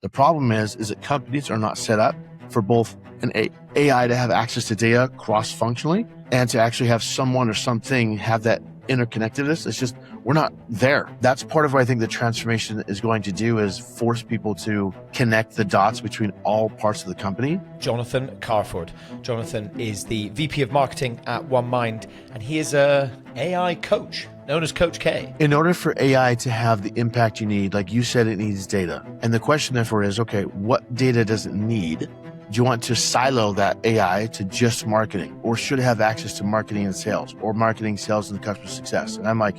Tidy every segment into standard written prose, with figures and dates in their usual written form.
The problem is that companies are not set up for both an AI to have access to data cross-functionally and to actually have someone or something have that interconnectedness. It's just, we're not there. That's part of what I think the transformation is going to do, is force people to connect the dots between all parts of the company. Jonathan Kvarfordt. Jonathan is the VP of Marketing at OneMind, and he is a AI coach known as Coach K. In order for AI to have the impact you need, like you said, it needs data. And the question therefore is, okay, what data does it need? Do you want to silo that AI to just marketing, or should it have access to marketing and sales, or marketing, sales, and customer success? And I'm like,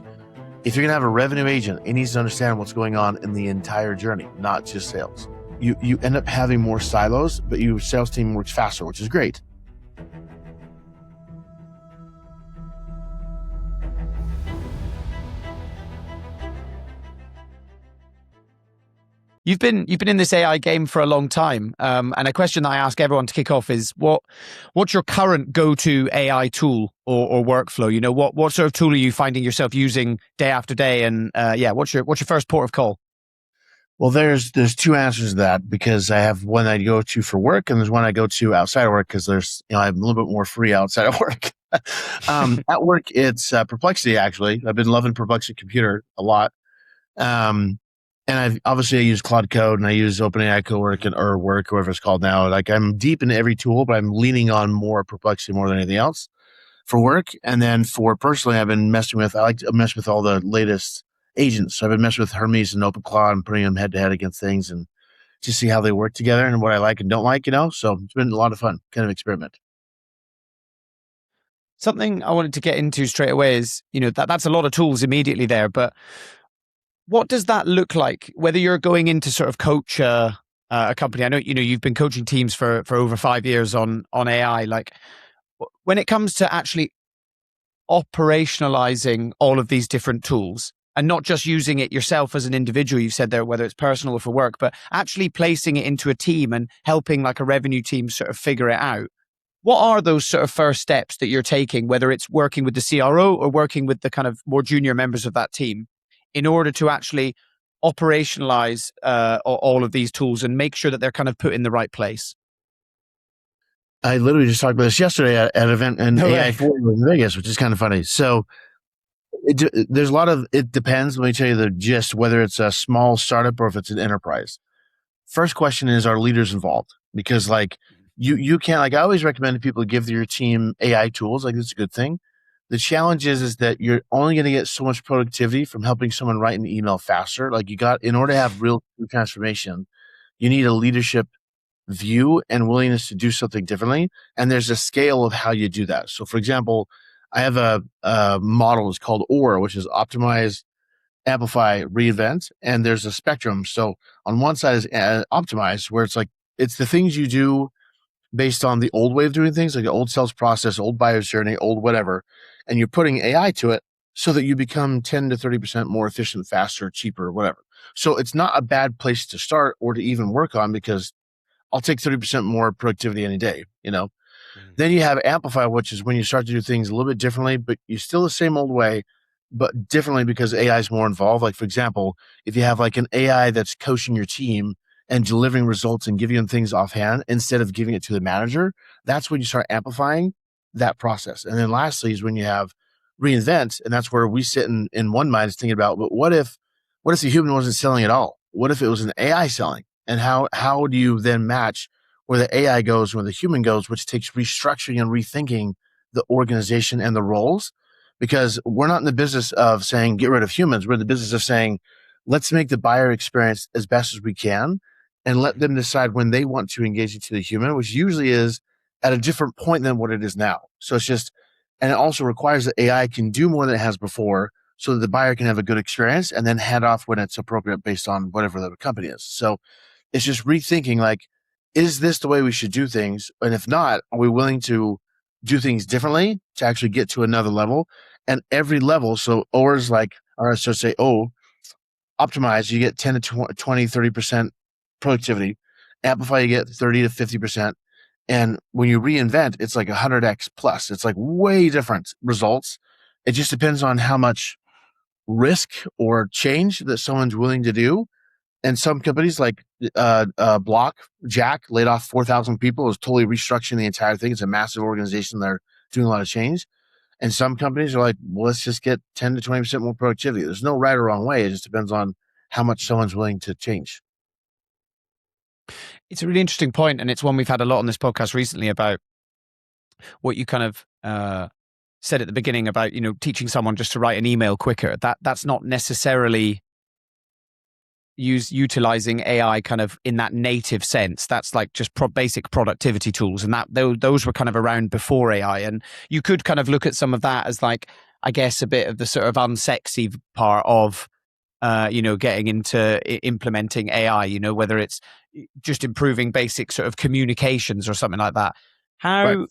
if you're gonna have a revenue agent, it needs to understand what's going on in the entire journey, not just sales. You end up having more silos, but your sales team works faster, which is great. You've been in this AI game for a long time, and a question that I ask everyone to kick off is, what's your current go-to AI tool or workflow? You know, what sort of tool are you finding yourself using day after day? And what's your first port of call? Well, there's two answers to that, because I have one I go to for work, and there's one I go to outside of work, because there's, I'm a little bit more free outside of work. At work, it's Perplexity. Actually, I've been loving Perplexity Computer a lot. And I use Cloud Code, and I use OpenAI Cowork or Work, whatever it's called now. Like, I'm deep into every tool, but I'm leaning on more Perplexity more than anything else for work. And then for personally, I like to mess with all the latest agents. So I've been messing with Hermes and OpenClaw and putting them head to head against things and to see how they work together and what I like and don't like, So it's been a lot of fun, kind of experiment. Something I wanted to get into straight away is, that's a lot of tools immediately there, but what does that look like? Whether you're going in to sort of coach a company, I know you've been coaching teams for over 5 years on AI. Like, when it comes to actually operationalizing all of these different tools, and not just using it yourself as an individual, you've said there, whether it's personal or for work, but actually placing it into a team and helping like a revenue team sort of figure it out. What are those sort of first steps that you're taking, whether it's working with the CRO or working with the kind of more junior members of that team, in order to actually operationalize all of these tools and make sure that they're kind of put in the right place? I literally just talked about this yesterday at an event in AI Forward in Vegas, which is kind of funny. So there's a lot of, it depends. Let me tell you the gist, whether it's a small startup or if it's an enterprise. First question is, are leaders involved? Because like you can't, like I always recommend to people to give your team AI tools. Like, it's a good thing. The challenge is that you're only going to get so much productivity from helping someone write an email faster. Like, in order to have real transformation, you need a leadership view and willingness to do something differently. And there's a scale of how you do that. So for example, I have a model, it's called OR, which is optimize, amplify, reInvent. And there's a spectrum. So on one side is optimize, where it's the things you do based on the old way of doing things, like the old sales process, old buyer's journey, old whatever, and you're putting AI to it so that you become 10 to 30% more efficient, faster, cheaper, whatever. So it's not a bad place to start or to even work on, because I'll take 30% more productivity any day, Then you have amplify, which is when you start to do things a little bit differently, but you're still the same old way, but differently because AI is more involved. Like, for example, if you have like an AI that's coaching your team and delivering results and giving them things offhand instead of giving it to the manager, that's when you start amplifying that process. And then lastly is when you have reInvent, and that's where we sit in OneMind is thinking about, but what if the human wasn't selling at all? What if it was an AI selling? And how do you then match where the AI goes, where the human goes, which takes restructuring and rethinking the organization and the roles? Because we're not in the business of saying, get rid of humans. We're in the business of saying, let's make the buyer experience as best as we can and let them decide when they want to engage into the human, which usually is at a different point than what it is now. So it's just, and it also requires that AI can do more than it has before so that the buyer can have a good experience and then hand off when it's appropriate based on whatever the company is. So it's just rethinking, like, is this the way we should do things? And if not, are we willing to do things differently to actually get to another level? And every level, so OR's like, or so say, optimize, you get 10 to 20, 30% productivity. Amplify, you get 30 to 50%. And when you reInvent, it's like 100x plus. It's like way different results. It just depends on how much risk or change that someone's willing to do. And some companies like Jack laid off 4,000 people, is totally restructuring the entire thing. It's a massive organization. They're doing a lot of change. And some companies are like, well, let's just get 10 to 20% more productivity. There's no right or wrong way. It just depends on how much someone's willing to change. It's a really interesting point, and it's one we've had a lot on this podcast recently about what you kind of said at the beginning about, teaching someone just to write an email quicker. That's not necessarily utilizing AI kind of in that native sense. That's like just basic productivity tools, and those were kind of around before AI. And you could kind of look at some of that as like, I guess, a bit of the sort of unsexy part of getting into implementing AI, whether it's just improving basic sort of communications or something like that. Right.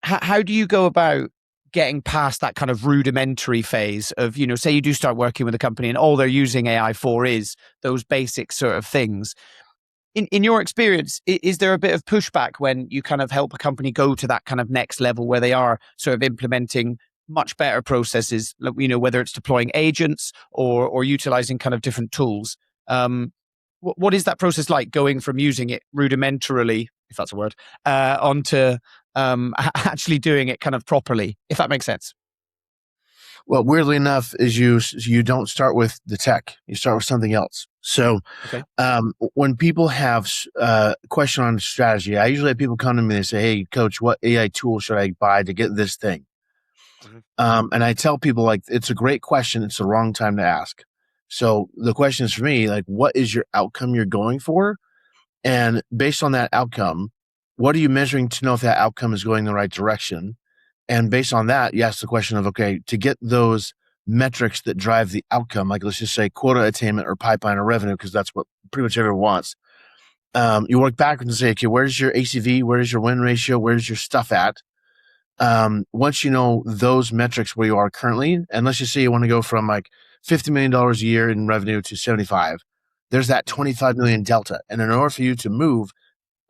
How do you go about getting past that kind of rudimentary phase of, say you do start working with a company and all they're using AI for is those basic sort of things? In your experience, is there a bit of pushback when you kind of help a company go to that kind of next level where they are sort of implementing much better processes, whether it's deploying agents or utilizing kind of different tools? What is that process like, going from using it rudimentarily, if that's a word, onto actually doing it kind of properly, if that makes sense? Well, weirdly enough, is you don't start with the tech, you start with something else. So Okay. When people have a question on strategy, I usually have people come to me and say, hey, coach, what AI tool should I buy to get this thing? And I tell people, like, it's a great question. It's the wrong time to ask. So the question is for me, like, what is your outcome you're going for? And based on that outcome, what are you measuring to know if that outcome is going in the right direction? And based on that, you ask the question of, okay, to get those metrics that drive the outcome, like let's just say quota attainment or pipeline or revenue, because that's what pretty much everyone wants. You work backwards and say, okay, where's your ACV? Where's your win ratio? Where's your stuff at? Once you know those metrics where you are currently, and let's just say you want to go from like $50 million a year in revenue to 75, there's that 25 million delta. And in order for you to move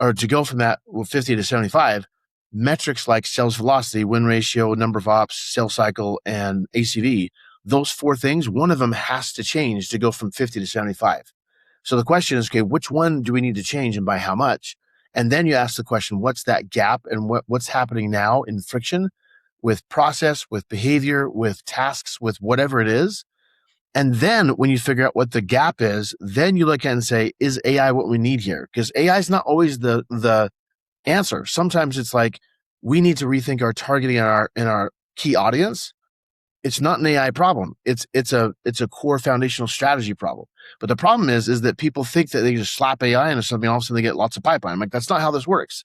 or to go from that 50 to 75, metrics like sales velocity, win ratio, number of ops, sales cycle, and ACV, those four things, one of them has to change to go from 50 to 75. So the question is, okay, which one do we need to change and by how much? And then you ask the question, what's that gap and what's happening now in friction with process, with behavior, with tasks, with whatever it is. And then when you figure out what the gap is, then you look at it and say, is AI what we need here? Because AI is not always the answer. Sometimes it's like, we need to rethink our targeting in our key audience. It's not an AI problem. It's a core foundational strategy problem. But the problem is that people think that they just slap AI into something, all of a sudden they get lots of pipeline. I'm like, that's not how this works.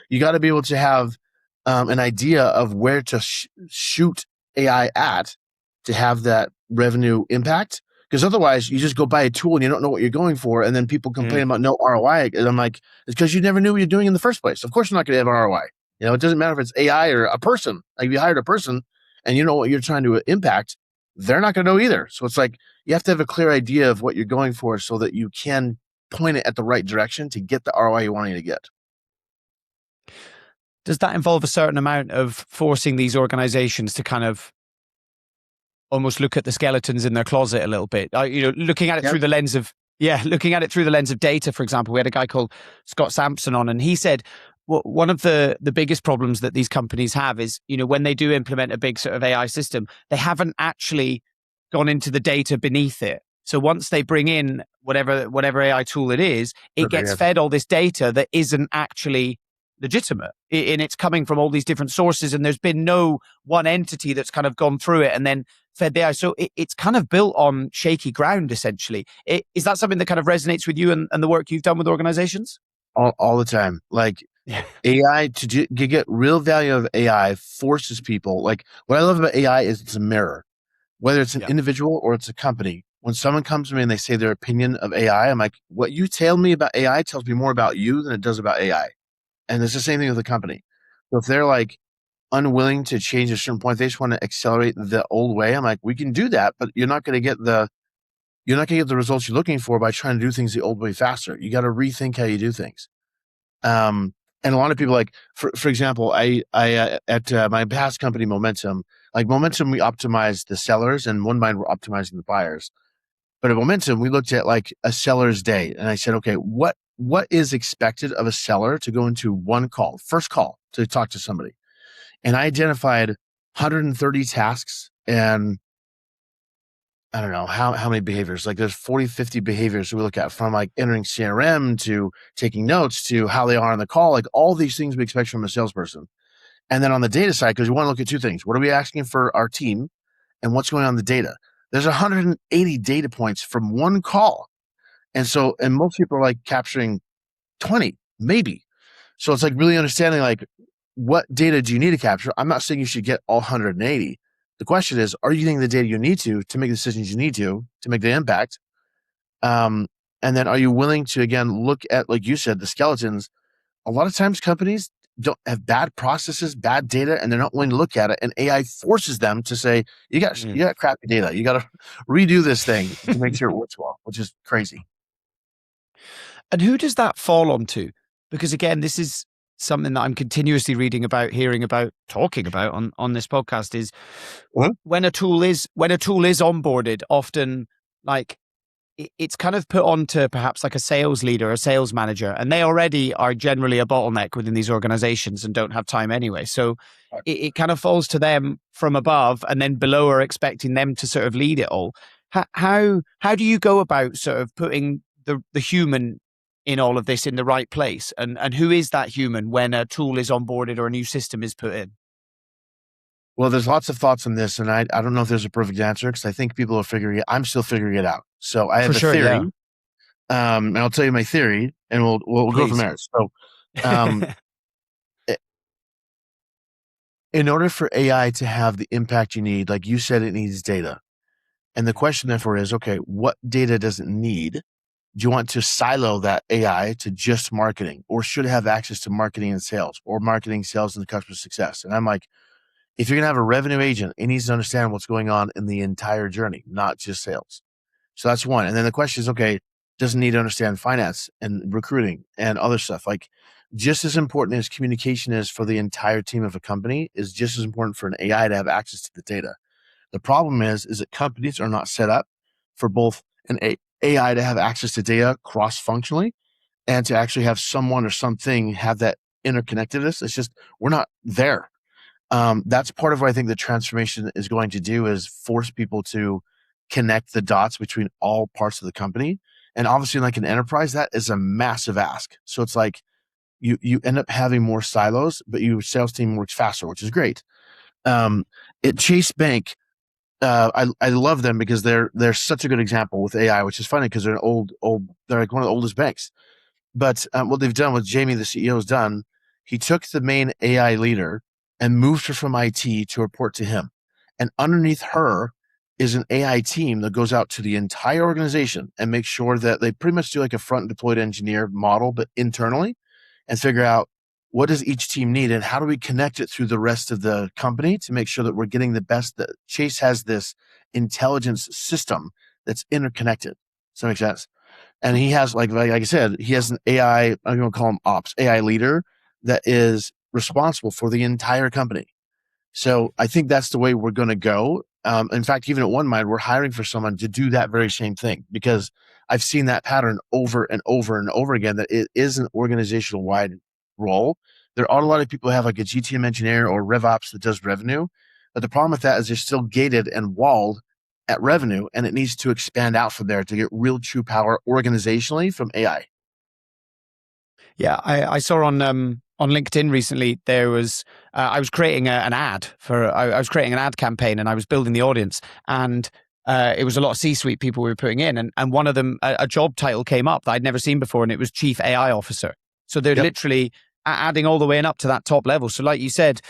You got to be able to have an idea of where to shoot AI at to have that revenue impact. Because otherwise, you just go buy a tool and you don't know what you're going for, and then people complain about no ROI. And I'm like, it's because you never knew what you're doing in the first place. Of course, you're not going to have ROI. It doesn't matter if it's AI or a person. Like, if you hired a person and you know what you're trying to impact, they're not going to know either. So it's like you have to have a clear idea of what you're going for so that you can point it at the right direction to get the ROI you're wanting to get. Does that involve a certain amount of forcing these organizations to kind of almost look at the skeletons in their closet a little bit? Looking at it through the lens of data, for example. We had a guy called Scott Sampson on, and he said, one of the biggest problems that these companies have is, when they do implement a big sort of AI system, they haven't actually gone into the data beneath it. So once they bring in whatever AI tool it is, it gets fed all this data that isn't actually legitimate, and it's coming from all these different sources, and there's been no one entity that's kind of gone through it and then fed the AI. So it's kind of built on shaky ground, essentially. Is that something that kind of resonates with you and the work you've done with organizations? All the time. Like, AI, to get real value of AI forces people. Like, what I love about AI is it's a mirror. Whether it's an individual or it's a company, when someone comes to me and they say their opinion of AI, I'm like, what you tell me about AI tells me more about you than it does about AI. And it's the same thing with the company. So if they're like unwilling to change at a certain point, they just want to accelerate the old way, I'm like, we can do that, but you're not going to get the results you're looking for by trying to do things the old way faster. You got to rethink how you do things. And a lot of people, like, for example, I at my past company, Momentum, we optimized the sellers, and OneMind, we're optimizing the buyers. But at Momentum, we looked at like a seller's day, and I said, okay, what is expected of a seller to go into one call, first call to talk to somebody? And I identified 130 tasks and I don't know how many behaviors. Like there's 40, 50 behaviors we look at, from like entering CRM to taking notes to how they are on the call, like all these things we expect from a salesperson. And then on the data side, because we want to look at two things. What are we asking for our team and what's going on in the data? There's 180 data points from one call. And most people are like capturing 20, maybe. So it's like really understanding like what data do you need to capture? I'm not saying you should get all 180. The question is, are you getting the data you need to make the decisions you need to make the impact? And then are you willing to, again, look at, like you said, the skeletons? A lot of times companies don't have bad processes, bad data, and they're not willing to look at it. And AI forces them to say, you got crappy data. You got to redo this thing to make sure it works well, which is crazy. And who does that fall onto? Because again, this is something that I'm continuously reading about, hearing about, talking about on this podcast is when a tool is onboarded, often like it's kind of put onto perhaps like a sales leader, a sales manager, and they already are generally a bottleneck within these organizations and don't have time anyway. So it kind of falls to them from above, and then below are expecting them to sort of lead it all. How do you go about sort of putting the human in all of this in the right place? And who is that human when a tool is onboarded or a new system is put in? Well, there's lots of thoughts on this, and I don't know if there's a perfect answer, because I think people are figuring it. I'm still figuring it out. So I have a theory, and I'll tell you my theory, and we'll go from there. So, in order for AI to have the impact you need, like you said, it needs data. And the question therefore is, okay, what data does it need? Do you want to silo that AI to just marketing, or should it have access to marketing and sales, or marketing, sales, and customer success? And I'm like, if you're going to have a revenue agent, it needs to understand what's going on in the entire journey, not just sales. So that's one. And then the question is, okay, does it need to understand finance and recruiting and other stuff? Like, just as important as communication is for the entire team of a company, is just as important for an AI to have access to the data. The problem is that companies are not set up for both an AI to have access to data cross-functionally and to actually have someone or something have that interconnectedness. It's just, we're not there. That's part of what I think the transformation is going to do, is force people to connect the dots between all parts of the company. And obviously, like an enterprise, that is a massive ask. So it's like you end up having more silos, but your sales team works faster, which is great. At Chase Bank, I love them because they're such a good example with AI, which is funny because they're an they're like one of the oldest banks. But what they've done, what Jamie, the CEO, has done, he took the main AI leader and moved her from IT to report to him. And underneath her is an AI team that goes out to the entire organization and makes sure that they pretty much do like a front deployed engineer model, but internally, and figure out what does each team need and how do we connect it through the rest of the company to make sure that we're getting the best. That Chase has this intelligence system that's interconnected. Does that make sense? And he has, like I said, he has an AI, I'm going to call him ops, AI leader that is responsible for the entire company. So I think that's the way we're going to go. In fact, even at OneMind, we're hiring for someone to do that very same thing, because I've seen that pattern over and over and over again, that it is an organizational wide role. There are a lot of people who have like a GTM engineer or RevOps that does revenue. But the problem with that is they're still gated and walled at revenue, and it needs to expand out from there to get real true power organizationally from AI. Yeah, I saw on LinkedIn recently, there was I was creating an ad for I was creating an ad campaign, and I was building the audience, and it was a lot of C-suite people we were putting in, and one of them, a job title came up that I'd never seen before, and it was Chief AI Officer. So they're literally adding all the way and up to that top level. So like you said,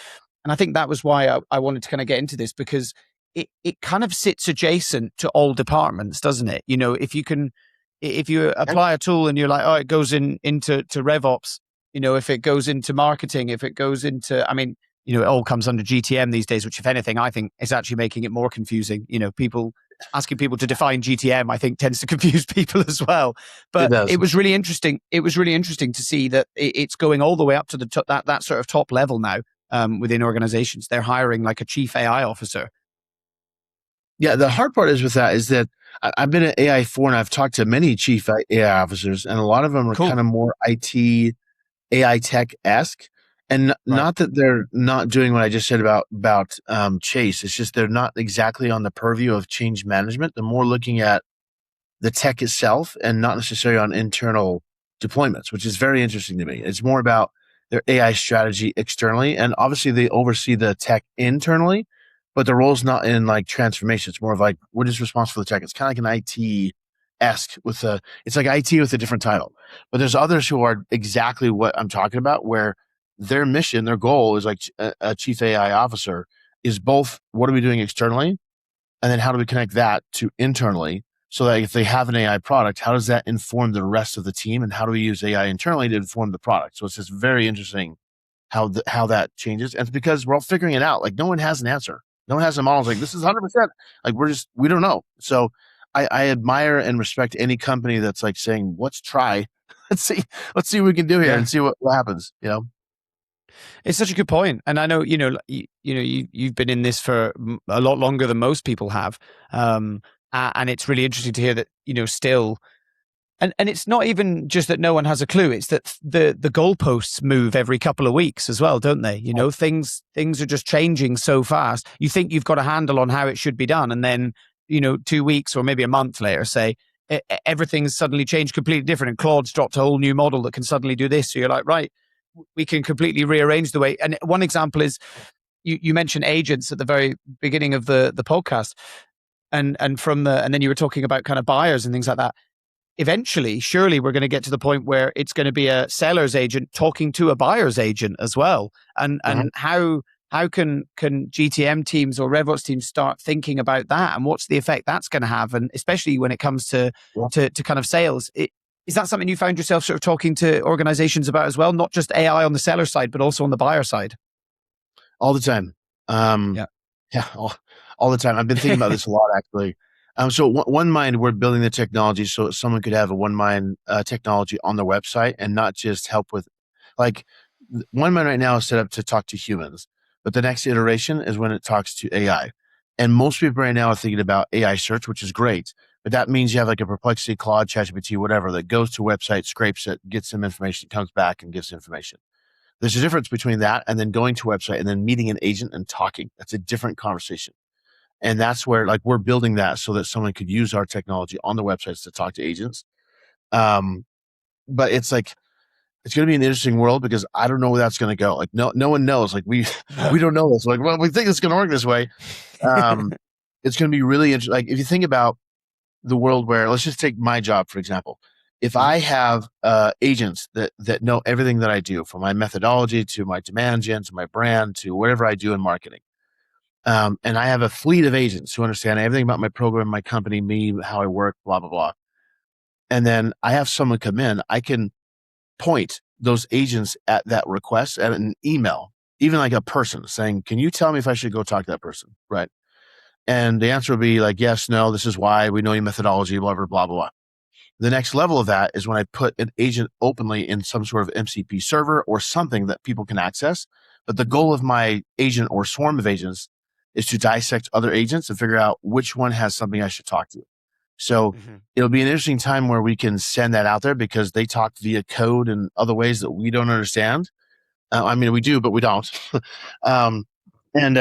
and I think that was why I wanted to kind of get into this, because it kind of sits adjacent to all departments, doesn't it? You know, if you apply a tool and you're like, oh, it goes into RevOps, you know, if it goes into marketing, if it goes into, I mean, you know, it all comes under GTM these days, which if anything, I think is actually making it more confusing. You know, asking people to define GTM, I think tends to confuse people as well. But it was really interesting. It was really interesting to see that it's going all the way up to the that sort of top level now within organizations. They're hiring like a chief AI officer. Yeah, the hard part is with that is that I've been at AI4 and I've talked to many chief AI officers, and a lot of them are Cool. kind of more IT, AI tech-esque. And Right. not that they're not doing what I just said about Chase. It's just they're not exactly on the purview of change management. They're more looking at the tech itself and not necessarily on internal deployments, which is very interesting to me. It's more about their AI strategy externally. And obviously they oversee the tech internally, but the role's not in like transformation. It's more of like, what is responsible for the tech? It's kind of like an IT-esque it's like IT with a different title. But there's others who are exactly what I'm talking about, where their mission, their goal is like a chief AI officer is both what are we doing externally, and then how do we connect that to internally, so that if they have an AI product, how does that inform the rest of the team, and how do we use AI internally to inform the product? So it's just very interesting how that changes. And it's because we're all figuring it out. Like no one has an answer. No one has a model. It's like this is 100%. Like we don't know. So I admire and respect any company that's like saying, let's try, let's see what we can do here Yeah. and see what happens. You know. It's such a good point, and I know you've been in this for a lot longer than most people have, and it's really interesting to hear that still, and it's not even just that no one has a clue; it's that the goalposts move every couple of weeks as well, don't they? Things are just changing so fast. You think you've got a handle on how it should be done, and then 2 weeks or maybe a month later, say everything's suddenly changed completely different, and Claude's dropped a whole new model that can suddenly do this. So you're like, right, we can completely rearrange the way. And one example is you mentioned agents at the very beginning of the podcast, and then you were talking about kind of buyers and things like that. Eventually, surely we're going to get to the point where it's going to be a seller's agent talking to a buyer's agent as well. And how can GTM teams or RevOps teams start thinking about that, and what's the effect that's going to have, and especially when it comes to kind of sales? Is that something you found yourself sort of talking to organizations about as well? Not just AI on the seller side, but also on the buyer side? All the time. Yeah. Yeah, all the time. I've been thinking about this a lot, actually. So One Mind, we're building the technology so someone could have a One Mind technology on their website and not just help with, like, One Mind right now is set up to talk to humans, but the next iteration is when it talks to AI. And most people right now are thinking about AI search, which is great, but that means you have like a Perplexity, Claude, ChatGPT, whatever, that goes to a website, scrapes it, gets some information, comes back and gives information. There's a difference between that and then going to a website and then meeting an agent and talking. That's a different conversation. And that's where like we're building that so that someone could use our technology on the websites to talk to agents. Um, but it's like it's going to be an interesting world because I don't know where that's going to go. Like no one knows. Like we don't know this. Like well, we think it's going to work this way. It's going to be really interesting. Like if you think about the world where, let's just take my job for example. If I have agents that know everything that I do, from my methodology to my demand gen to my brand to whatever I do in marketing, and I have a fleet of agents who understand everything about my program, my company, me, how I work, blah blah blah, and then I have someone come in, I can point those agents at that request at an email, even like a person saying, "Can you tell me if I should go talk to that person?" Right? And the answer would be like, "Yes, no, this is why, we know your methodology, blah blah blah blah." The next level of that is when I put an agent openly in some sort of MCP server or something that people can access. But the goal of my agent or swarm of agents is to dissect other agents and figure out which one has something I should talk to. So it'll be an interesting time where we can send that out there because they talk via code and other ways that we don't understand. I mean, we do, but we don't. um, and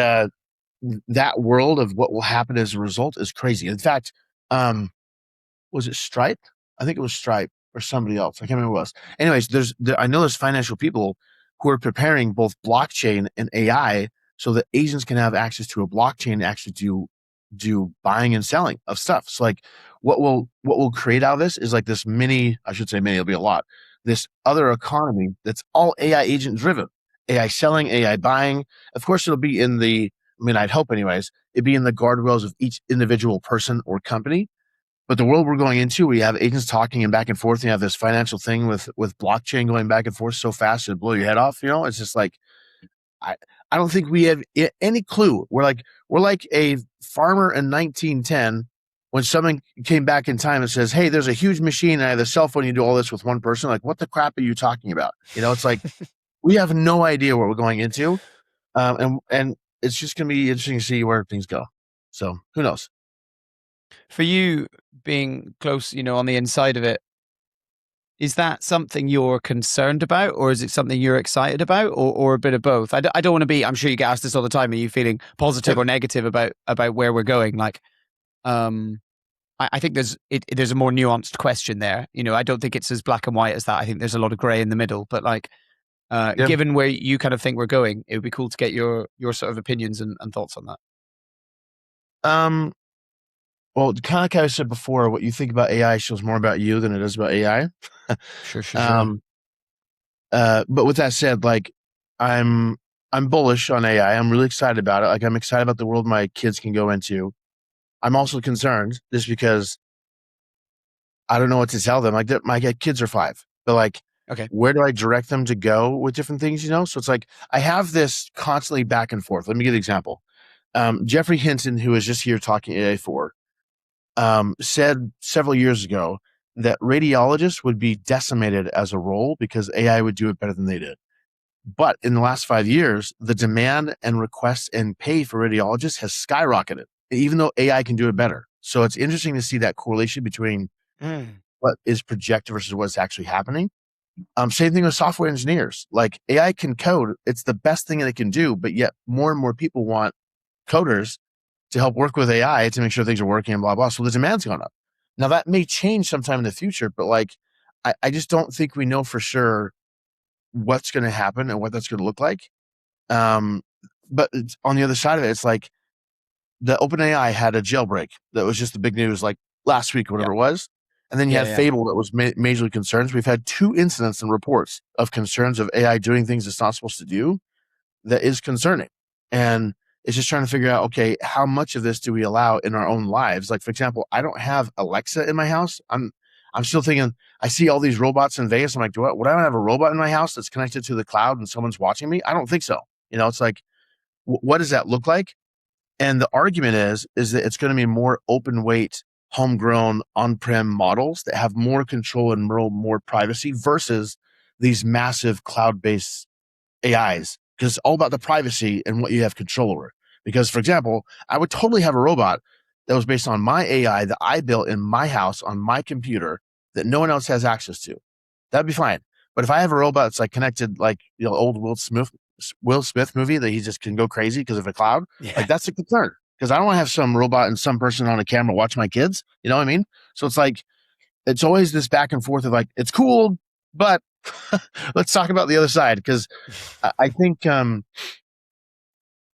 that world of what will happen as a result is crazy. In fact, was it Stripe? I think it was Stripe or somebody else. I can't remember what it was. Anyways, I know there's financial people who are preparing both blockchain and AI so that agents can have access to a blockchain and actually do buying and selling of stuff. So like what will create out of this is like this mini, I should say mini, it'll be a lot, this other economy that's all AI agent driven. AI selling, AI buying. Of course, it'll be I'd hope anyways, it'd be in the guardrails of each individual person or company. But the world we're going into, we have agents talking and back and forth. You have this financial thing with blockchain going back and forth so fast it'll blow your head off. It's just like I don't think we have any clue. We're like a farmer in 1910 when someone came back in time and says, "Hey, there's a huge machine and I have a cell phone. You do all this with one person." Like, what the crap are you talking about? It's like we have no idea what we're going into, and it's just going to be interesting to see where things go. So who knows? For you, being close, on the inside of it, is that something you're concerned about, or is it something you're excited about, or a bit of both? I don't want to be, I'm sure you get asked this all the time, are you feeling positive or negative about where we're going? Like, I think there's a more nuanced question there. I don't think it's as black and white as that. I think there's a lot of gray in the middle, but like, given where you kind of think we're going, it would be cool to get your sort of opinions and thoughts on that. Well, kind of like I said before, what you think about AI shows more about you than it does about AI. Sure. But with that said, like I'm bullish on AI. I'm really excited about it. Like I'm excited about the world my kids can go into. I'm also concerned just because I don't know what to tell them. Like my kids are 5, but like, okay, where do I direct them to go with different things? So it's like I have this constantly back and forth. Let me give an example. Jeffrey Hinton, who was just here talking AI4, said several years ago that radiologists would be decimated as a role because AI would do it better than they did. But in the last 5 years, the demand and requests and pay for radiologists has skyrocketed, even though AI can do it better. So it's interesting to see that correlation between what is projected versus what's actually happening. Same thing with software engineers. Like AI can code. It's the best thing that it can do, but yet more and more people want coders to help work with AI to make sure things are working and blah, blah. So the demand's gone up. Now that may change sometime in the future, but like, I just don't think we know for sure what's going to happen and what that's going to look like. But on the other side of it, it's like the OpenAI had a jailbreak that was just the big news like last week or whatever it was. And then you had Fable that was majorly concerns. We've had 2 incidents and reports of concerns of AI doing things it's not supposed to do that is concerning. And it's just trying to figure out, okay, how much of this do we allow in our own lives? Like, for example, I don't have Alexa in my house. I'm still thinking, I see all these robots in Vegas. I'm like, would I have a robot in my house that's connected to the cloud and someone's watching me? I don't think so. It's like, what does that look like? And the argument is that it's going to be more open weight, homegrown, on-prem models that have more control and more privacy versus these massive cloud-based AIs, because it's all about the privacy and what you have control over. Because, for example, I would totally have a robot that was based on my AI that I built in my house on my computer that no one else has access to. That'd be fine. But if I have a robot that's like connected, like old Will Smith movie that he just can go crazy because of a cloud, like that's a concern. Because I don't want to have some robot and some person on a camera watch my kids. You know what I mean? So it's like, it's always this back and forth of like, it's cool, but let's talk about the other side. Because I think,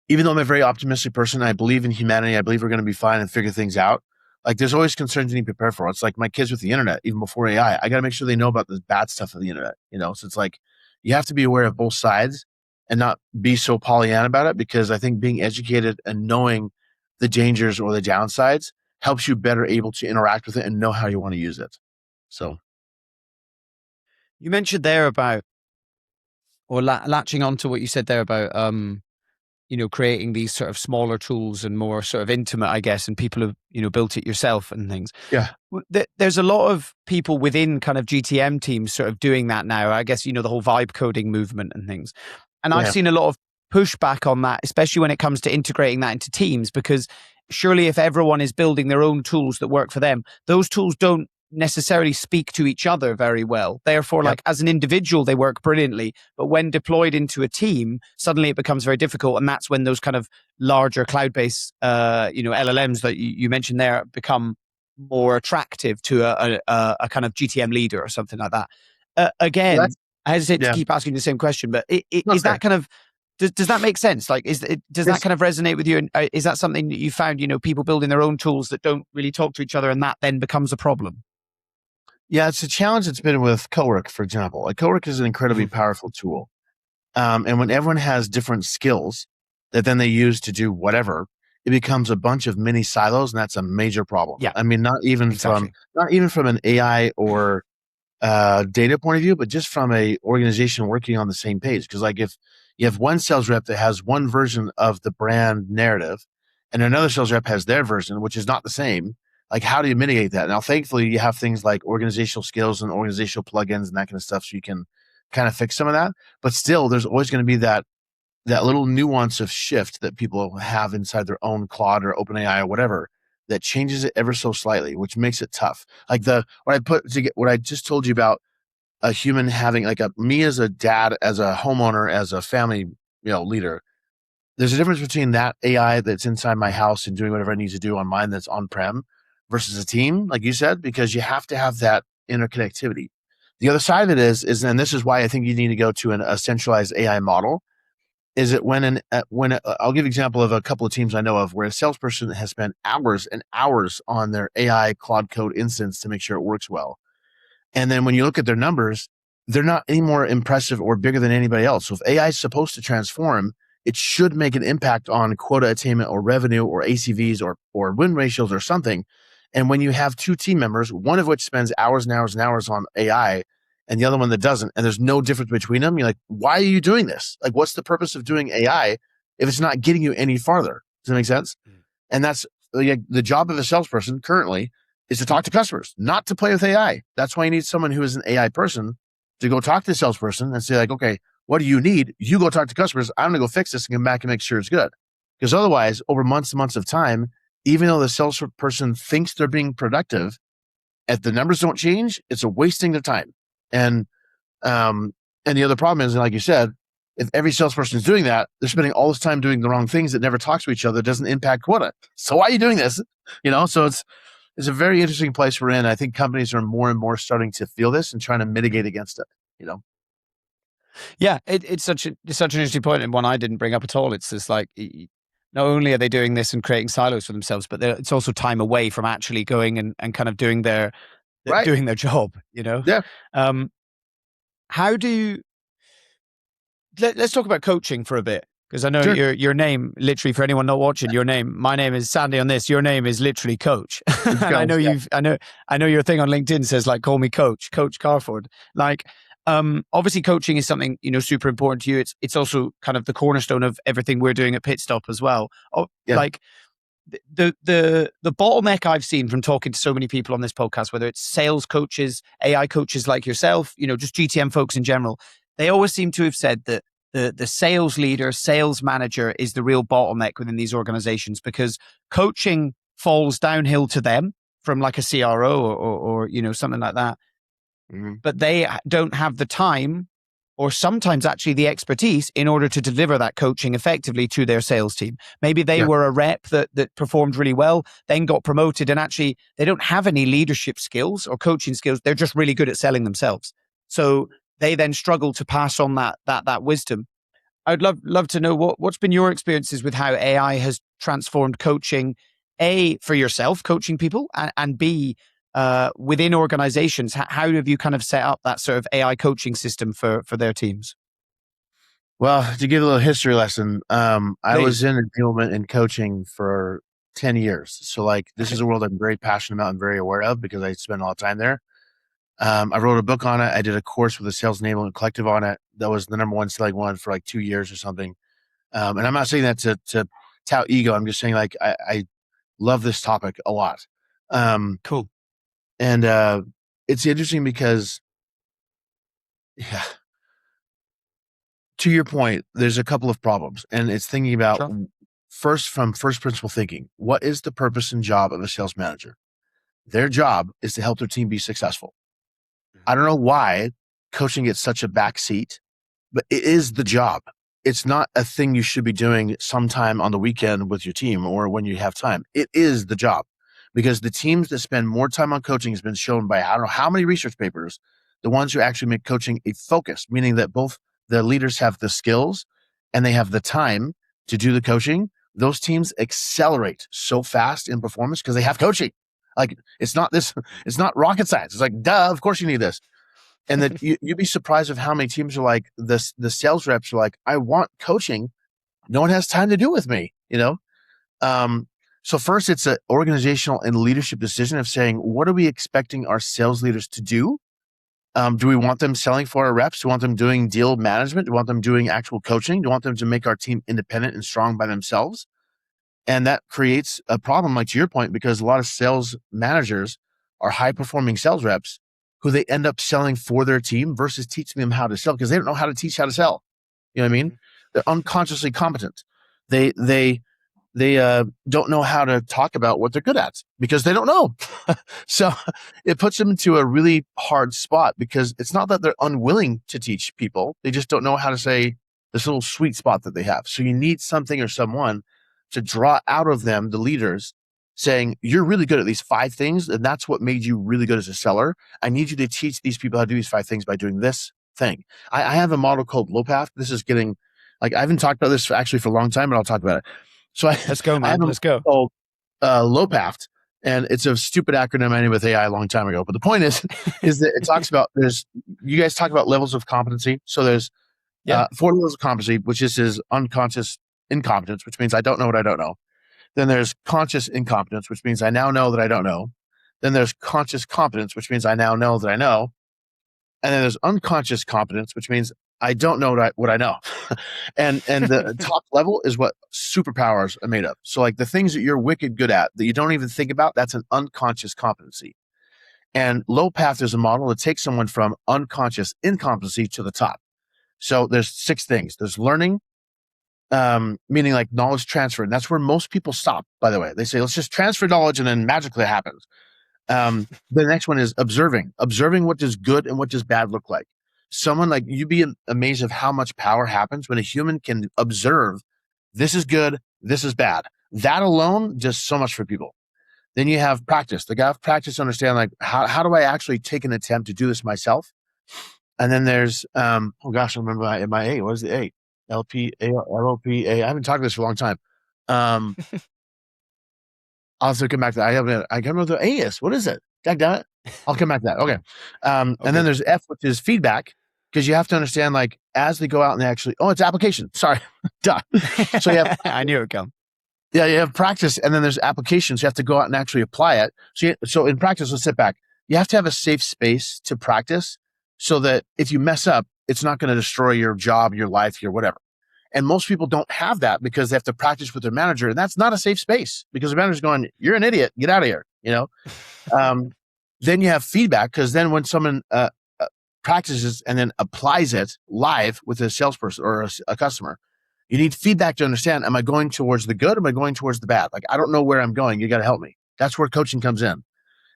even though I'm a very optimistic person, I believe in humanity. I believe we're going to be fine and figure things out. Like there's always concerns you need to prepare for. It's like my kids with the internet, even before AI. I got to make sure they know about the bad stuff of the internet. So it's like you have to be aware of both sides and not be so Pollyanna about it, because I think being educated and knowing the dangers or the downsides helps you better able to interact with it and know how you want to use it. So you mentioned there about, or latching on to what you said there about, creating these sort of smaller tools and more sort of intimate, I guess, and people have, built it yourself and things. Yeah. There's a lot of people within kind of GTM teams sort of doing that now. I guess, the whole vibe coding movement and things. And I've seen a lot of pushback on that, especially when it comes to integrating that into teams, because surely if everyone is building their own tools that work for them, those tools don't necessarily speak to each other very well. Therefore, like as an individual, they work brilliantly, but when deployed into a team, suddenly it becomes very difficult. And that's when those kind of larger cloud-based, LLMs that you mentioned there become more attractive to a kind of GTM leader or something like that. Again, I hesitate to keep asking the same question, but is that kind of, does that make sense? Like, does that kind of resonate with you? And is that something that you found, people building their own tools that don't really talk to each other, and that then becomes a problem? Yeah, it's a challenge that's been with Cowork, for example. Like Cowork is an incredibly powerful tool. And when everyone has different skills that then they use to do whatever, it becomes a bunch of mini silos, and that's a major problem. Yeah. I mean, not even from an AI or data point of view, but just from a organization working on the same page. Because like if you have one sales rep that has one version of the brand narrative and another sales rep has their version, which is not the same, like how do you mitigate that? Now, thankfully, you have things like organizational skills and organizational plugins and that kind of stuff, so you can kind of fix some of that. But still, there's always going to be that little nuance of shift that people have inside their own Claude or OpenAI or whatever that changes it ever so slightly, which makes it tough. Like what I just told you about a human having like me as a dad, as a homeowner, as a family, leader. There's a difference between that AI that's inside my house and doing whatever I need to do on mine that's on-prem versus a team, like you said, because you have to have that interconnectivity. The other side of it is, and this is why I think you need to go to a centralized AI model, is it I'll give an example of a couple of teams I know of where a salesperson has spent hours and hours on their AI Claude Code instance to make sure it works well. And then when you look at their numbers, they're not any more impressive or bigger than anybody else. So if AI is supposed to transform, it should make an impact on quota attainment or revenue or ACVs or win ratios or something. And when you have two team members, one of which spends hours and hours and hours on AI and the other one that doesn't, and there's no difference between them, you're like, why are you doing this? Like, what's the purpose of doing AI if it's not getting you any farther? Does that make sense? And that's like, the job of a salesperson currently is to talk to customers, not to play with AI. That's why you need someone who is an AI person to go talk to the salesperson and say like, okay, what do you need? You go talk to customers. I'm going to go fix this and come back and make sure it's good. Because otherwise, over months and months of time, even though the salesperson thinks they're being productive, if the numbers don't change, it's a wasting of time. And the other problem is, like you said, if every salesperson is doing that, they're spending all this time doing the wrong things that never talk to each other, doesn't impact quota. So why are you doing this? So it's a very interesting place we're in. I think companies are more and more starting to feel this and trying to mitigate against it. Yeah, it's such an interesting point, and one I didn't bring up at all. It's just like, not only are they doing this and creating silos for themselves, but it's also time away from actually going and kind of doing their job. Yeah. How do you? Let's talk about coaching for a bit, because I know Sure. your name, literally, for anyone not watching, my name is Sandy on this. Your name is literally Coach, and I know I know your thing on LinkedIn says like, call me Coach Kvarfordt. Like, obviously, coaching is something super important to you. It's also kind of the cornerstone of everything we're doing at Pit Stop as well. Like the bottleneck I've seen from talking to so many people on this podcast, whether it's sales coaches, AI coaches like yourself, just GTM folks in general, they always seem to have said that the sales leader, sales manager is the real bottleneck within these organizations, because coaching falls downhill to them from like a CRO or something like that. Mm-hmm. But they don't have the time, or sometimes actually the expertise, in order to deliver that coaching effectively to their sales team. Maybe they were a rep that performed really well, then got promoted, and actually they don't have any leadership skills or coaching skills. They're just really good at selling themselves. So they then struggle to pass on that wisdom. I'd love to know what's been your experiences with how AI has transformed coaching, A, for yourself, coaching people, and B, within organizations. How have you kind of set up that sort of AI coaching system for their teams? Well, to give a little history lesson, I was in enablement and coaching for 10 years. So like, this is a world I'm very passionate about and very aware of because I spend a lot of time there. I wrote a book on it. I did a course with the Sales Enablement Collective on it. That was the number one selling one for like 2 years or something. And I'm not saying that to tout ego. I'm just saying like, I love this topic a lot. Cool. And it's interesting because, to your point, there's a couple of problems, and it's thinking about first principle thinking. What is the purpose and job of a sales manager? Their job is to help their team be successful. I don't know why coaching gets such a backseat, but it is the job. It's not a thing you should be doing sometime on the weekend with your team or when you have time. It is the job, because the teams that spend more time on coaching has been shown by I don't know how many research papers, the ones who actually make coaching a focus, meaning that both the leaders have the skills and they have the time to do the coaching. Those teams accelerate so fast in performance because they have coaching. Like it's not rocket science. It's like, duh, of course you need this. And that you'd be surprised of how many teams are like the sales reps are like, I want coaching. No one has time to do it with me, So first it's an organizational and leadership decision of saying, what are we expecting our sales leaders to do? Do we want them selling for our reps? Do we want them doing deal management? Do we want them doing actual coaching? Do we want them to make our team independent and strong by themselves? And that creates a problem, like to your point, because a lot of sales managers are high-performing sales reps who they end up selling for their team versus teaching them how to sell, because they don't know how to teach how to sell. You know what I mean? They're unconsciously competent. They they don't know how to talk about what they're good at because they don't know. So it puts them into a really hard spot because it's not that they're unwilling to teach people. They just don't know how to say this little sweet spot that they have. So you need something or someone to draw out of them, the leaders, saying, you're really good at these 5 things. And that's what made you really good as a seller. I need you to teach these people how to do these 5 things by doing this thing. I have a model called low path. This is getting like, I haven't talked about this actually for a long time, but I'll talk about it. So let's go, man. Let's go. Called low path, and it's a stupid acronym I knew with AI a long time ago. But the point is that it talks about you guys talk about levels of competency. So there's 4 levels of competency, which is unconscious incompetence, which means I don't know what I don't know. Then there's conscious incompetence, which means I now know that I don't know. Then there's conscious competence, which means I now know that I know. And then there's unconscious competence, which means I don't know what I know. and the top level is what superpowers are made of. So like the things that you're wicked good at that you don't even think about, that's an unconscious competency. And low path is a model that takes someone from unconscious incompetency to the top. So there's 6 things. There's learning, meaning like knowledge transfer. And that's where most people stop, by the way. They say, let's just transfer knowledge and then magically it happens. The next one is observing what does good and what does bad look like. Someone like you'd be amazed of how much power happens when a human can observe this is good, this is bad. That alone does so much for people. Then you have practice. The guy have practice to understand like how do I actually take an attempt to do this myself? And then there's oh gosh, I remember my A. What is the A? LPA. I haven't talked about this for a long time. I'll have to come back to that. I can't remember what the A is. What is it? Dag it. I'll come back to that. Okay. And then there's F, which is feedback, because you have to understand, like, as they go out and they actually, it's application. Sorry. Duh. So you have, I knew it would come. Yeah, you have practice, and then there's applications. You have to go out and actually apply it. So in practice, let's sit back. You have to have a safe space to practice so that if you mess up, it's not going to destroy your job, your life, your whatever. And most people don't have that because they have to practice with their manager. And that's not a safe space because the manager's going, you're an idiot. Get out of here. Then you have feedback because then when someone practices and then applies it live with a salesperson or a customer, you need feedback to understand, am I going towards the good? Or am I going towards the bad? Like, I don't know where I'm going. You got to help me. That's where coaching comes in.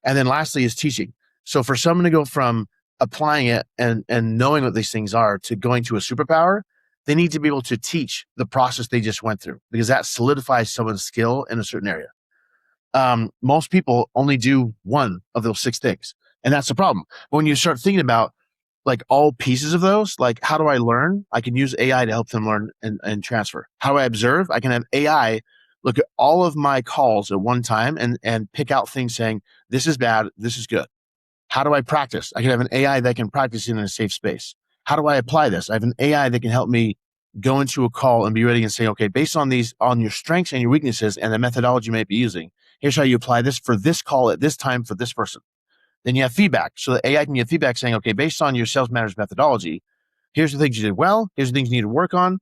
And then lastly is teaching. So for someone to go from applying it and knowing what these things are to going to a superpower, they need to be able to teach the process they just went through because that solidifies someone's skill in a certain area. Most people only do one of those 6 things. And that's the problem. When you start thinking about like all pieces of those, like how do I learn? I can use AI to help them learn and transfer. How do I observe? I can have AI look at all of my calls at one time and pick out things saying, this is bad, this is good. How do I practice? I can have an AI that can practice in a safe space. How do I apply this? I have an AI that can help me go into a call and be ready and say, okay, based on your strengths and your weaknesses and the methodology you may be using, here's how you apply this for this call at this time for this person. Then you have feedback. So the AI can give feedback saying, okay, based on your sales manager's methodology, here's the things you did well. Here's the things you need to work on.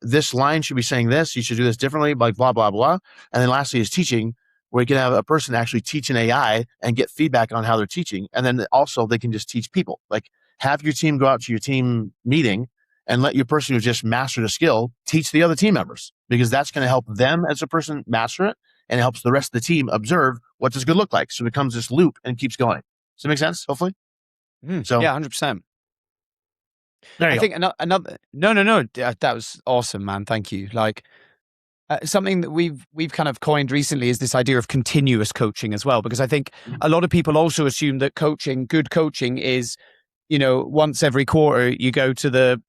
This line should be saying this. You should do this differently, like blah, blah, blah. And then lastly is teaching, where you can have a person actually teach an AI and get feedback on how they're teaching. And then also they can just teach people. Like have your team go out to your team meeting and let your person who just mastered a skill teach the other team members, because that's going to help them as a person master it, and it helps the rest of the team observe what does good look like. So it becomes this loop and keeps going. Does that make sense? Hopefully. So yeah, 100%. There you go. I think another. No. That was awesome, man. Thank you. Like something that we've kind of coined recently is this idea of continuous coaching as well, because I think a lot of people also assume that good coaching is, once every quarter you go to the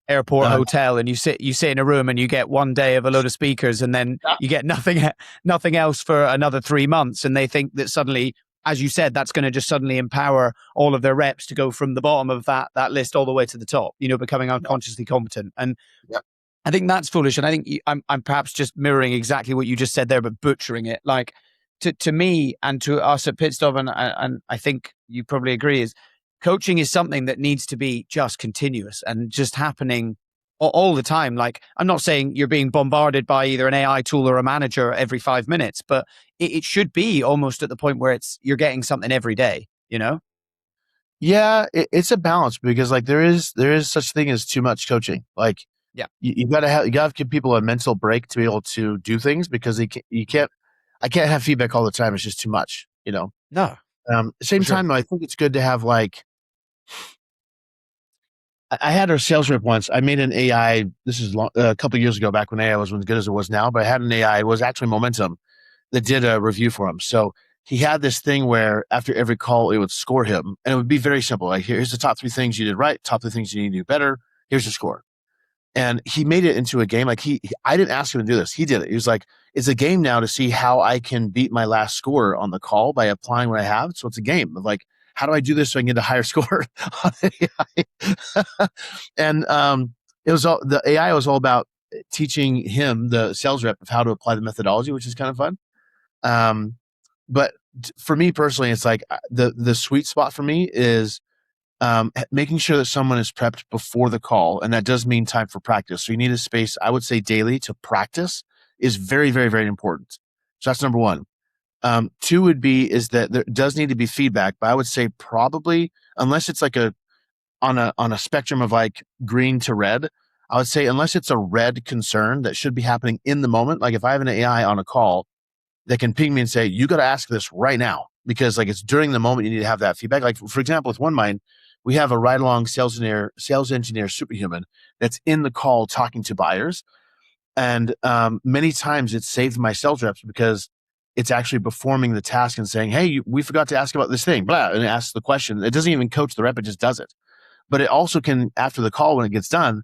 airport hotel and you sit in a room and you get 1 day of a load of speakers and then you get nothing else for another 3 months, and they think that suddenly, as you said, that's going to just suddenly empower all of their reps to go from the bottom of that list all the way to the top, becoming unconsciously competent. And I think that's foolish. And I think I'm perhaps just mirroring exactly what you just said there, but butchering it. Like to me and to us at Pitstop, and I think you probably agree, is coaching is something that needs to be just continuous and just happening all the time. Like, I'm not saying you're being bombarded by either an AI tool or a manager every 5 minutes, but it should be almost at the point where you're getting something every day, Yeah, it's a balance, because like there is such thing as too much coaching. Like Yeah. You gotta give people a mental break to be able to do things, because I can't have feedback all the time. It's just too much, No, Same for sure. time though, I think it's good to have like, I had a sales rep once. I made an AI. This is a couple of years ago, back when AI wasn't as good as it was now. But I had an AI. It was actually Momentum that did a review for him. So he had this thing where after every call, it would score him, and it would be very simple. Like, here's the top 3 things you did right, top 3 things you need to do better. Here's your score. And he made it into a game. Like, I didn't ask him to do this. He did it. He was like, it's a game now to see how I can beat my last score on the call by applying what I have. So it's a game of like, how do I do this so I can get a higher score on AI? And it was all, the AI was all about teaching him, the sales rep, of how to apply the methodology, which is kind of fun. But for me personally, it's like the sweet spot for me is making sure that someone is prepped before the call, and that does mean time for practice. So you need a space, I would say, daily to practice is very, very, very important. So that's number 1. 2 would be is that there does need to be feedback, but I would say probably, unless it's like on a spectrum of like green to red, I would say unless it's a red concern that should be happening in the moment. Like if I have an AI on a call that can ping me and say, you got to ask this right now, because like it's during the moment you need to have that feedback. Like for example, with OneMind, we have a ride along sales engineer superhuman that's in the call talking to buyers. And many times it's saved my sales reps because it's actually performing the task and saying, hey, we forgot to ask about this thing, blah, and it asks the question. It doesn't even coach the rep, it just does it. But it also can, after the call, when it gets done,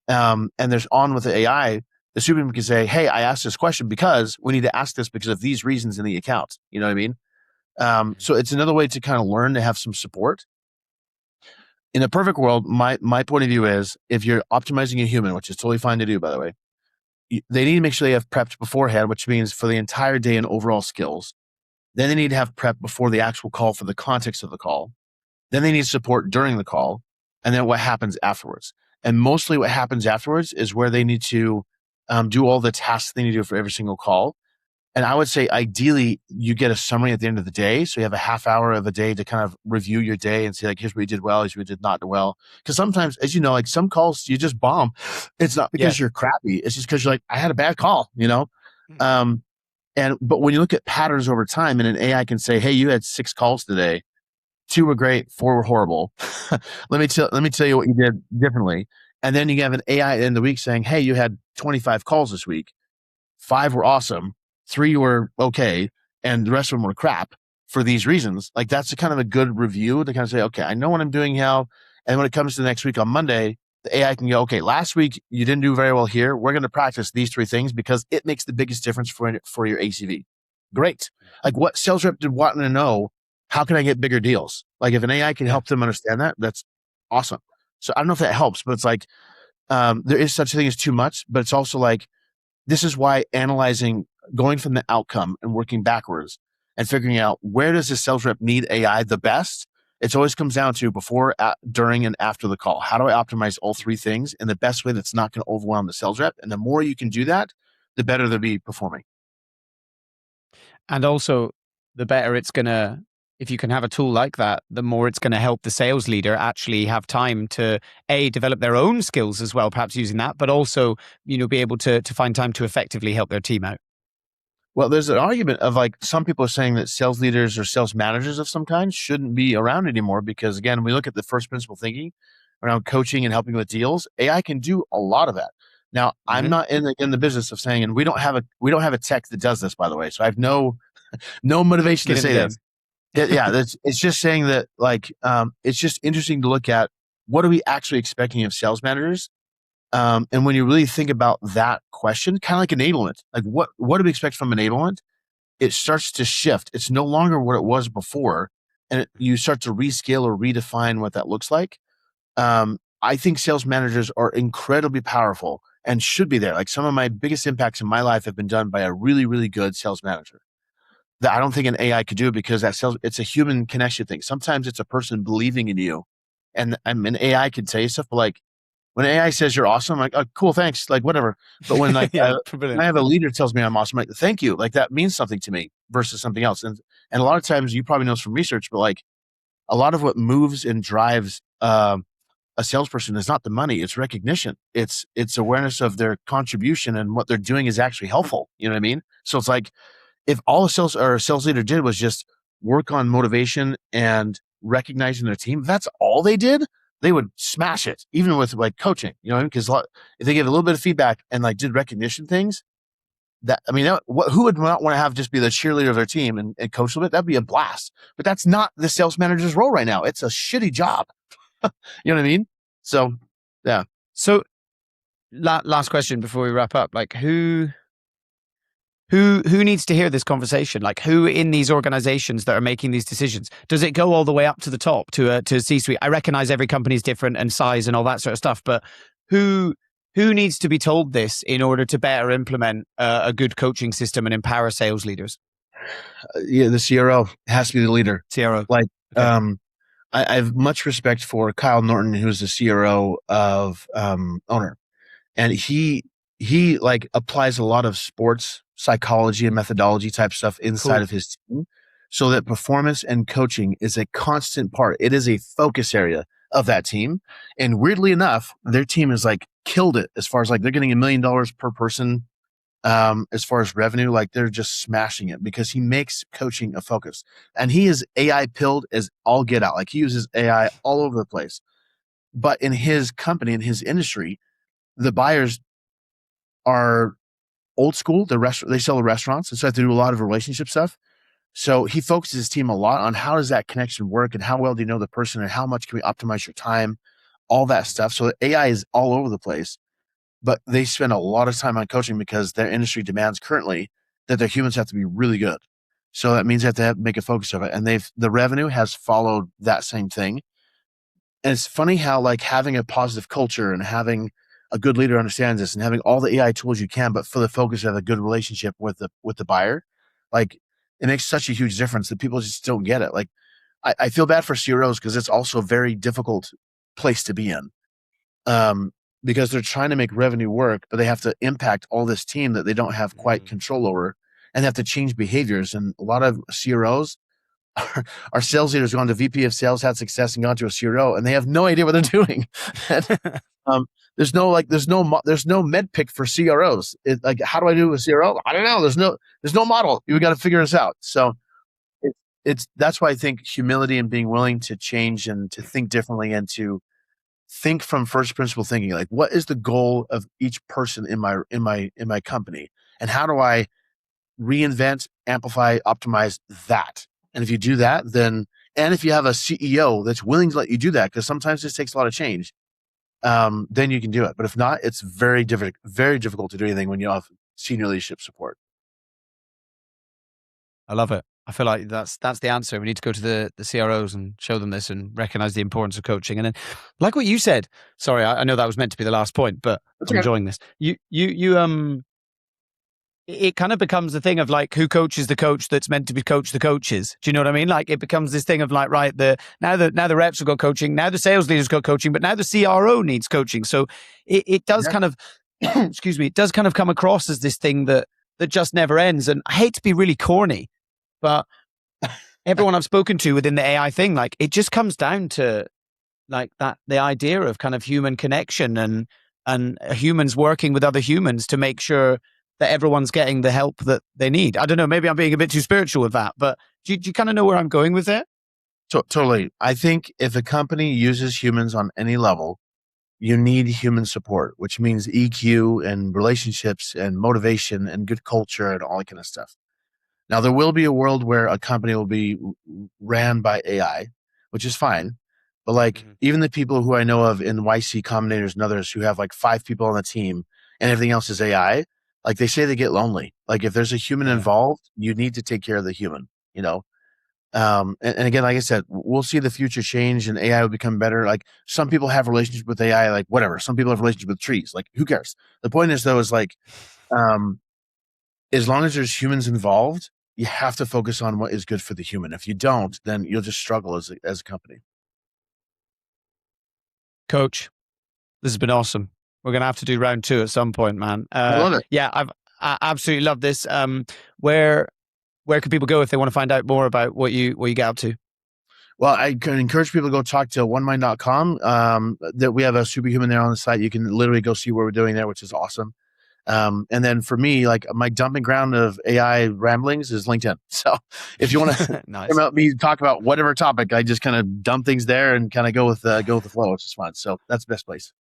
and there's on with the AI, the superhuman can say, hey, I asked this question because we need to ask this because of these reasons in the account. You know what I mean? So it's another way to kind of learn to have some support. In a perfect world, my point of view is, if you're optimizing a human, which is totally fine to do, by the way, they need to make sure they have prepped beforehand, which means for the entire day and overall skills. Then they need to have prep before the actual call for the context of the call. Then they need support during the call, and then what happens afterwards. And mostly what happens afterwards is where they need to do all the tasks they need to do for every single call. And I would say ideally you get a summary at the end of the day. So you have a half hour of a day to kind of review your day and say, like, here's what you did well, here's what you did not well. Because sometimes, as you know, like some calls you just bomb. It's not because you're crappy. It's just because you're like, I had a bad call, but when you look at patterns over time, and an AI can say, hey, you had 6 calls today. 2 were great, 4 were horrible. let me tell you what you did differently. And then you have an AI at the end of the week saying, hey, you had 25 calls this week. 5 were awesome, 3 were okay, and the rest of them were crap for these reasons. Like, that's a kind of a good review to kind of say, okay, I know what I'm doing now. And when it comes to the next week on Monday, the AI can go, okay, last week you didn't do very well here. We're going to practice these 3 things because it makes the biggest difference for your ACV. Great. Like, what sales rep did want to know? How can I get bigger deals? Like, if an AI can help them understand that, that's awesome. So I don't know if that helps, but it's like, there is such a thing as too much, but it's also like, this is why analyzing, going from the outcome and working backwards and figuring out where does the sales rep need AI the best. It always comes down to before, during, and after the call. How do I optimize all 3 things in the best way that's not going to overwhelm the sales rep? And the more you can do that, the better they'll be performing. And also, the better it's going to, if you can have a tool like that, the more it's going to help the sales leader actually have time to develop their own skills as well, perhaps using that, but also, be able to find time to effectively help their team out. Well, there's an argument of like, some people are saying that sales leaders or sales managers of some kind shouldn't be around anymore because, again, we look at the first principle thinking around coaching and helping with deals. AI can do a lot of that. Now, I'm not in the business of saying, and we don't have a tech that does this, by the way. So I have no motivation to say this. It's just saying that, like, it's just interesting to look at what are we actually expecting of sales managers. And when you really think about that question, kind of like enablement, like what do we expect from enablement? It starts to shift. It's no longer what it was before. And you start to rescale or redefine what that looks like. I think sales managers are incredibly powerful and should be there. Like, some of my biggest impacts in my life have been done by a really, really good sales manager. That I don't think an AI could do, because it's a human connection thing. Sometimes it's a person believing in you, and an AI can tell you stuff, but like, when AI says you're awesome, I'm like, oh, cool, thanks, like whatever. But when like when I have a leader tells me I'm awesome, I'm like, thank you, like that means something to me versus something else. And a lot of times, you probably know this from research, but like a lot of what moves and drives a salesperson is not the money, it's recognition. It's awareness of their contribution and what they're doing is actually helpful. You know what I mean? So it's like if all a sales leader did was just work on motivation and recognizing their team, that's all they did, they would smash it, even with like coaching, you know, because if they gave a little bit of feedback and like did recognition things, who would not want to have just be the cheerleader of their team and coach a little bit? That'd be a blast. But that's not the sales manager's role right now. It's a shitty job. You know what I mean? So, yeah. So, last question before we wrap up. Like, who needs to hear this conversation? Like, who in these organizations that are making these decisions? Does it go all the way up to the top to C-suite? I recognize every company is different and size and all that sort of stuff, but who needs to be told this in order to better implement a good coaching system and empower sales leaders? The CRO has to be the leader. CRO. Like, okay. I have much respect for Kyle Norton, who's the CRO of Owner, and he like applies a lot of sports psychology and methodology type stuff inside of his team, so that performance and coaching is a constant part. It is a focus area of that team. And weirdly enough, their team is like killed it as far as like they're getting $1 million per person as far as revenue. Like they're just smashing it because he makes coaching a focus, and he is AI pilled as all get out. Like he uses AI all over the place. But in his company, in his industry, the buyers are old school. They sell the restaurants, and so I have to do a lot of relationship stuff. So he focuses his team a lot on how does that connection work and how well do you know the person and how much can we optimize your time, all that stuff. So the AI is all over the place, but they spend a lot of time on coaching because their industry demands currently that their humans have to be really good. So that means they have to make a focus of it. And the revenue has followed that same thing. And it's funny how like having a positive culture and having a good leader understands this and having all the AI tools you can, but for the focus of a good relationship with the buyer, like it makes such a huge difference that people just don't get it. Like I feel bad for CROs because it's also a very difficult place to be in. Because they're trying to make revenue work, but they have to impact all this team that they don't have quite control over, and they have to change behaviors. And a lot of CROs our sales leaders gone to VP of sales, had success, and gone to a CRO, and they have no idea what they're doing. There's no med pick for CROs. Like, how do I do a CRO? I don't know. There's no model. We got to figure this out. So that's why I think humility and being willing to change and to think differently and to think from first principle thinking, like what is the goal of each person in my company, and how do I reinvent, amplify, optimize that? And if you do that, then, and if you have a CEO that's willing to let you do that, because sometimes this takes a lot of change, then you can do it. But if not, it's very difficult to do anything when you have senior leadership support. I love it. I feel like that's the answer. We need to go to the CROs and show them this and recognize the importance of coaching. And then, like what you said, sorry, I know that was meant to be the last point, but I'm enjoying this. It kind of becomes the thing of like, who coaches the coach that's meant to be coach the coaches? Do you know what I mean? Like it becomes this thing of like, right, now the reps have got coaching, now the sales leaders got coaching, but now the CRO needs coaching. So it does kind of, excuse me, it does kind of come across as this thing that just never ends. And I hate to be really corny, but everyone I've spoken to within the AI thing, like it just comes down to like that, the idea of kind of human connection and humans working with other humans to make sure that everyone's getting the help that they need. I don't know, maybe I'm being a bit too spiritual with that, but do you kind of know where I'm going with it? Totally. I think if a company uses humans on any level, you need human support, which means EQ and relationships and motivation and good culture and all that kind of stuff. Now, there will be a world where a company will be ran by AI, which is fine. But like even the people who I know of in YC Combinators and others who have like 5 people on the team and everything else is AI, like they say they get lonely. Like if there's a human involved, you need to take care of the human, you know? And again, like I said, we'll see the future change and AI will become better. Like some people have relationships with AI, like whatever. Some people have relationships with trees. Like who cares? The point is though, is like, as long as there's humans involved, you have to focus on what is good for the human. If you don't, then you'll just struggle as a company. Coach, this has been awesome. We're going to have to do round 2 at some point, man. I love it. Yeah, I absolutely love this. Where can people go if they want to find out more about what you get up to? Well, I can encourage people to go talk to onemind.com. That we have a superhuman there on the site. You can literally go see what we're doing there, which is awesome. And then for me, like my dumping ground of AI ramblings is LinkedIn. So if you want to Nice. about me talk about whatever topic, I just kind of dump things there and kind of go with the flow, which is fun. So that's the best place.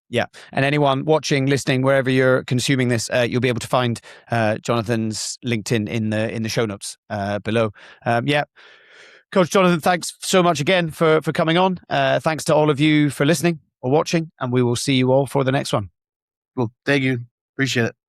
Yeah. And anyone watching, listening, wherever you're consuming this, you'll be able to find Jonathan's LinkedIn in the show notes below. Yeah. Coach Jonathan, thanks so much again for coming on. Thanks to all of you for listening or watching, and we will see you all for the next one. Cool. Thank you. Appreciate it.